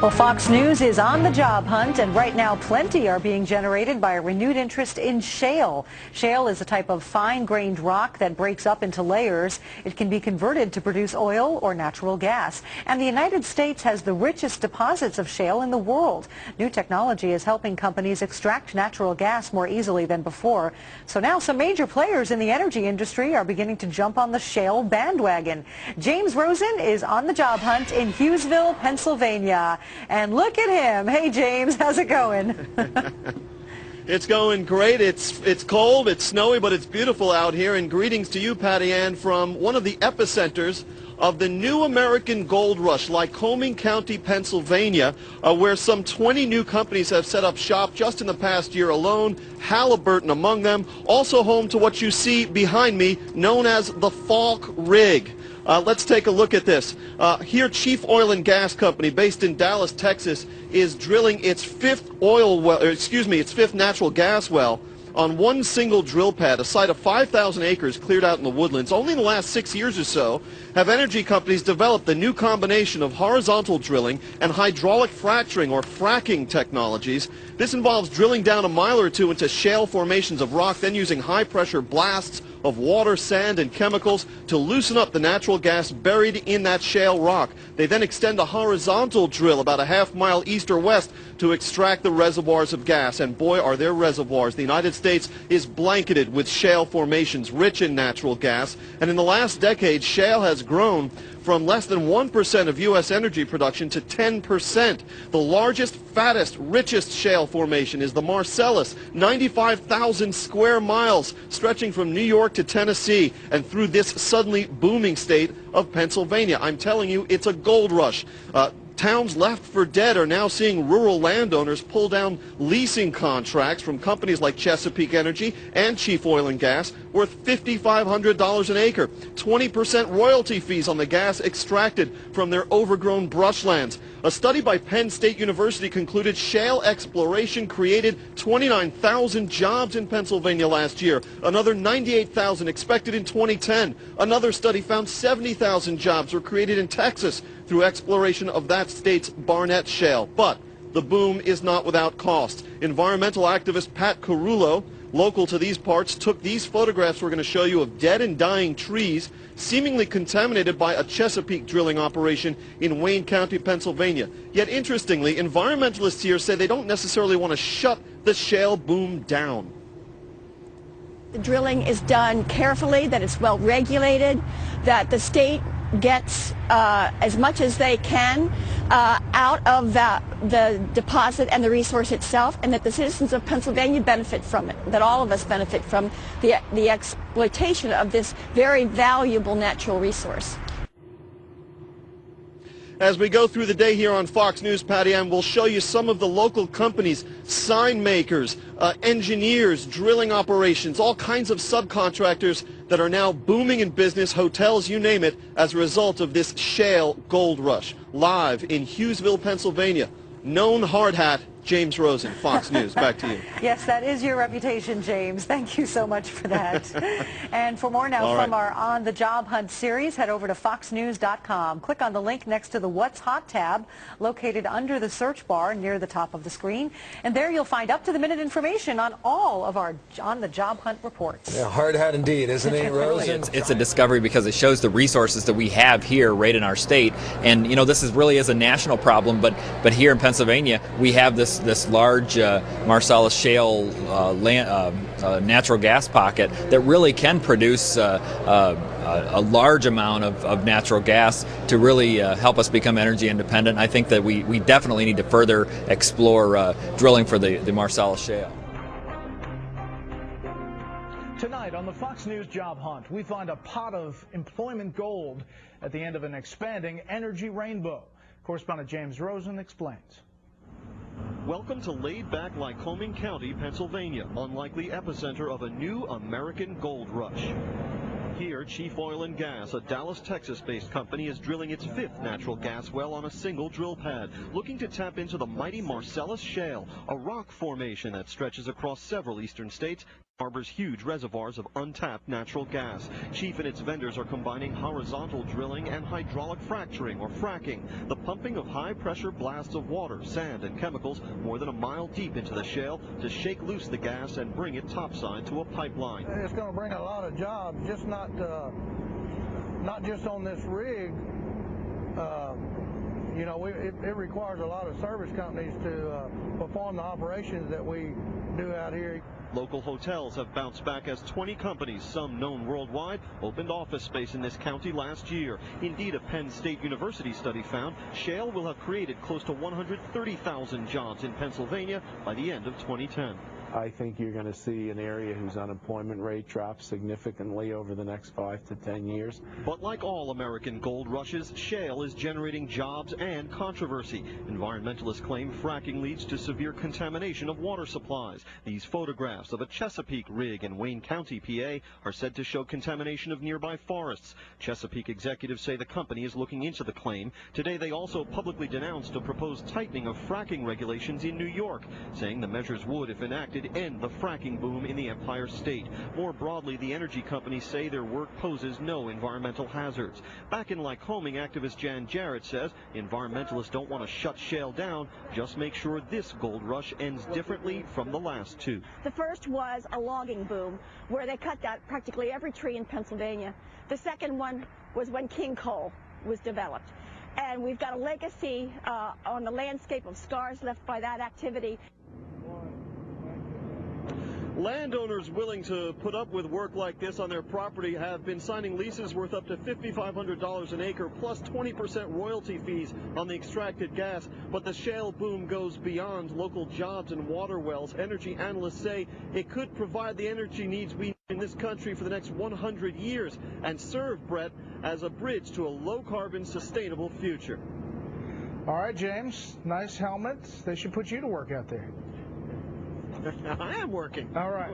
Well, Fox News is on the job hunt, and right now plenty are being generated by a renewed interest in shale. Shale is a type of fine-grained rock that breaks up into layers. It can be converted to produce oil or natural gas. And the United States has the richest deposits of shale in the world. New technology is helping companies extract natural gas more easily than before. So now some major players in the energy industry are beginning to jump on the shale bandwagon. James Rosen is on the job hunt in Hughesville, Pennsylvania. And look at him. Hey, James, how's it going? It's going great. It's cold, it's snowy, but it's beautiful out here. And greetings to you, Patty Ann, from one of the epicenters of the new American gold rush, Lycoming County, Pennsylvania, where some 20 new companies have set up shop just in the past year alone, Halliburton among them. Also home to what you see behind me, known as the Falk Rig. Let's take a look at this. Here, Chief Oil and Gas Company, based in Dallas, Texas, is drilling its fifth natural gas well on one single drill pad, a site of 5,000 acres cleared out in the woodlands. Only in the last 6 years or so have energy companies developed the new combination of horizontal drilling and hydraulic fracturing or fracking technologies. This involves drilling down a mile or two into shale formations of rock, then using high-pressure blasts of water, sand, and chemicals to loosen up the natural gas buried in that shale rock. They then extend a horizontal drill about a half-mile east or west to extract the reservoirs of gas. And boy, are there reservoirs. The United States is blanketed with shale formations rich in natural gas. And in the last decade, shale has grown from less than 1% of U.S. energy production to 10%. The largest, fattest, richest shale formation is the Marcellus, 95,000 square miles, stretching from New York to Tennessee and through this suddenly booming state of Pennsylvania. I'm telling you, it's a gold rush. Towns left for dead are now seeing rural landowners pull down leasing contracts from companies like Chesapeake Energy and Chief Oil and Gas worth $5,500 an acre, 20% royalty fees on the gas extracted from their overgrown brushlands. A study by Penn State University concluded shale exploration created 29,000 jobs in Pennsylvania last year, another 98,000 expected in 2010. Another study found 70,000 jobs were created in Texas through exploration of that state's Barnett Shale. But the boom is not without cost. Environmental activist Pat Carullo, local to these parts, took these photographs we're going to show you of dead and dying trees seemingly contaminated by a Chesapeake drilling operation in Wayne County, Pennsylvania. Yet interestingly, environmentalists here say they don't necessarily want to shut the shale boom down. The drilling is done carefully, that it's well regulated, that the state gets as much as they can out of the deposit and the resource itself, and that the citizens of Pennsylvania benefit from it, that all of us benefit from the exploitation of this very valuable natural resource. As we go through the day here on Fox News, Patty Ann, we'll show you some of the local companies, sign makers, engineers, drilling operations, all kinds of subcontractors that are now booming in business, hotels, you name it, as a result of this shale gold rush. Live in Hughesville, Pennsylvania, known hard hat, James Rosen, Fox News. Back to you. Yes, that is your reputation, James. Thank you so much for that. And for more now from our On the Job Hunt series, head over to foxnews.com. Click on the link next to the What's Hot tab, located under the search bar near the top of the screen. And there you'll find up-to-the-minute information on all of our On the Job Hunt reports. Yeah, hard hat indeed, isn't it, Rosen? It's a discovery because it shows the resources that we have here right in our state. And, you know, this really is a national problem, but here in Pennsylvania, we have this large Marcellus Shale natural gas pocket that really can produce a large amount of natural gas to really help us become energy independent. I think that we definitely need to further explore drilling for the Marcellus Shale. Tonight on the Fox News Job Hunt, we find a pot of employment gold at the end of an expanding energy rainbow. Correspondent James Rosen explains. Welcome to laid-back Lycoming County, Pennsylvania, unlikely epicenter of a new American gold rush. Here, Chief Oil and Gas, a Dallas, Texas-based company, is drilling its fifth natural gas well on a single drill pad, looking to tap into the mighty Marcellus Shale, a rock formation that stretches across several eastern states. harbors huge reservoirs of untapped natural gas. Chief and its vendors are combining horizontal drilling and hydraulic fracturing, or fracking, the pumping of high-pressure blasts of water, sand, and chemicals more than a mile deep into the shale to shake loose the gas and bring it topside to a pipeline. It's going to bring a lot of jobs, just not just on this rig. You know, it requires a lot of service companies to perform the operations that we do out here. Local hotels have bounced back as 20 companies, some known worldwide, opened office space in this county last year. Indeed, a Penn State University study found shale will have created close to 130,000 jobs in Pennsylvania by the end of 2010. I think you're going to see an area whose unemployment rate drops significantly over the next 5 to 10 years. But like all American gold rushes, shale is generating jobs and controversy. Environmentalists claim fracking leads to severe contamination of water supplies. These photographs of a Chesapeake rig in Wayne County, PA, are said to show contamination of nearby forests. Chesapeake executives say the company is looking into the claim. Today, they also publicly denounced a proposed tightening of fracking regulations in New York, saying the measures would, if enacted, end the fracking boom in the Empire State. More broadly, the energy companies say their work poses no environmental hazards. Back in Lycoming, activist Jan Jarrett says environmentalists don't want to shut shale down, just make sure this gold rush ends differently from the last two. The first was a logging boom where they cut down practically every tree in Pennsylvania. The second one was when king coal was developed. And we've got a legacy on the landscape of scars left by that activity. Landowners willing to put up with work like this on their property have been signing leases worth up to $5,500 an acre, plus 20% royalty fees on the extracted gas. But the shale boom goes beyond local jobs and water wells. Energy analysts say it could provide the energy needs we need in this country for the next 100 years and serve, Brett, as a bridge to a low-carbon, sustainable future. All right, James, nice helmets. They should put you to work out there. I am working. All right.